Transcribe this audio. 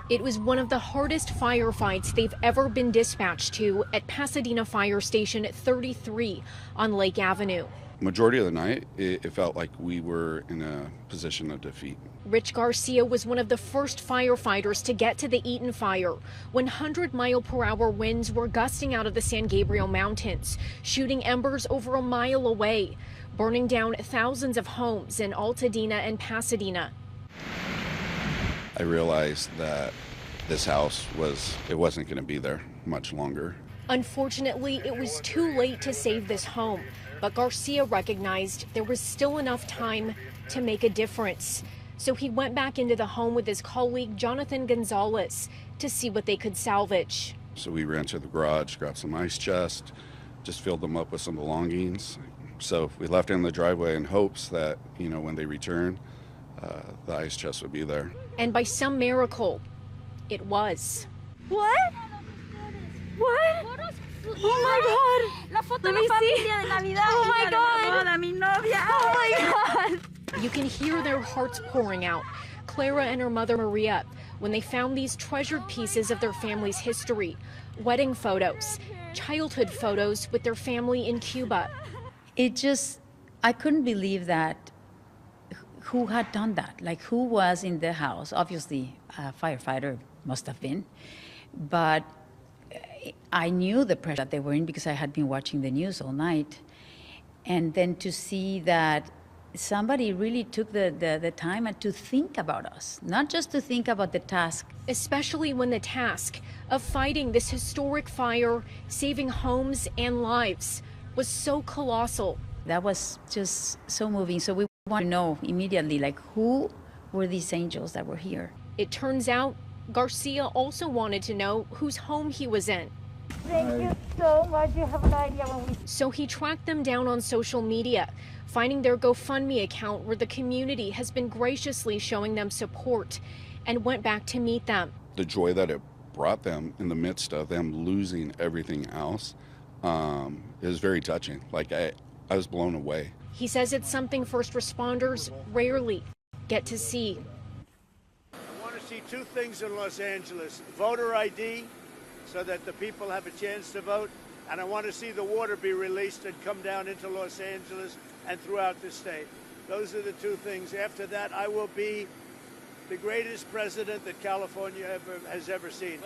It was one of the hardest firefights they've ever been dispatched to at Pasadena Fire Station 33 on Lake Avenue. Majority of the night, it felt like we were in a position of defeat. Rich Garcia was one of the first firefighters to get to the Eaton Fire when 100-mile-per-hour winds were gusting out of the San Gabriel Mountains, shooting embers over a mile away, burning down thousands of homes in Altadena and Pasadena. I realized that this house wasn't going to be there much longer. Unfortunately, it was too late to save this home, but Garcia recognized there was still enough time to make a difference. So he went back into the home with his colleague, Jonathan Gonzalez, to see what they could salvage. So we ran to the garage, grabbed some ice chest, just filled them up with some belongings. So we left it in the driveway in hopes that, when they returned, the ice chest would be there. And by some miracle, it was. What? What? Oh my God! La foto Let de me la see. familia de Navidad. Oh my God! Boda, mi novia. Oh my God! You can hear their hearts pouring out. Clara and her mother Maria, when they found these treasured pieces of their family's history, wedding photos, childhood photos with their family in Cuba. I couldn't believe that. Who had done that? Like, who was in the house? Obviously, a firefighter must have been, but I knew the pressure that they were in because I had been watching the news all night. And then to see that somebody really took the time to think about us, not just to think about the task. Especially when the task of fighting this historic fire, saving homes and lives, was so colossal. That was just so moving. So we want to know immediately, like, who were these angels that were here? It turns out Garcia also wanted to know whose home he was in. Thank you so much. You have no idea when we... So he tracked them down on social media, finding their GoFundMe account where the community has been graciously showing them support, and went back to meet them. The joy that it brought them in the midst of them losing everything else is very touching. Like, I was blown away. He says it's something first responders rarely get to see. I want to see two things in Los Angeles: voter ID, so that the people have a chance to vote, and I want to see the water be released and come down into Los Angeles and throughout the state. Those are the two things. After that, I will be the greatest president that California has ever seen.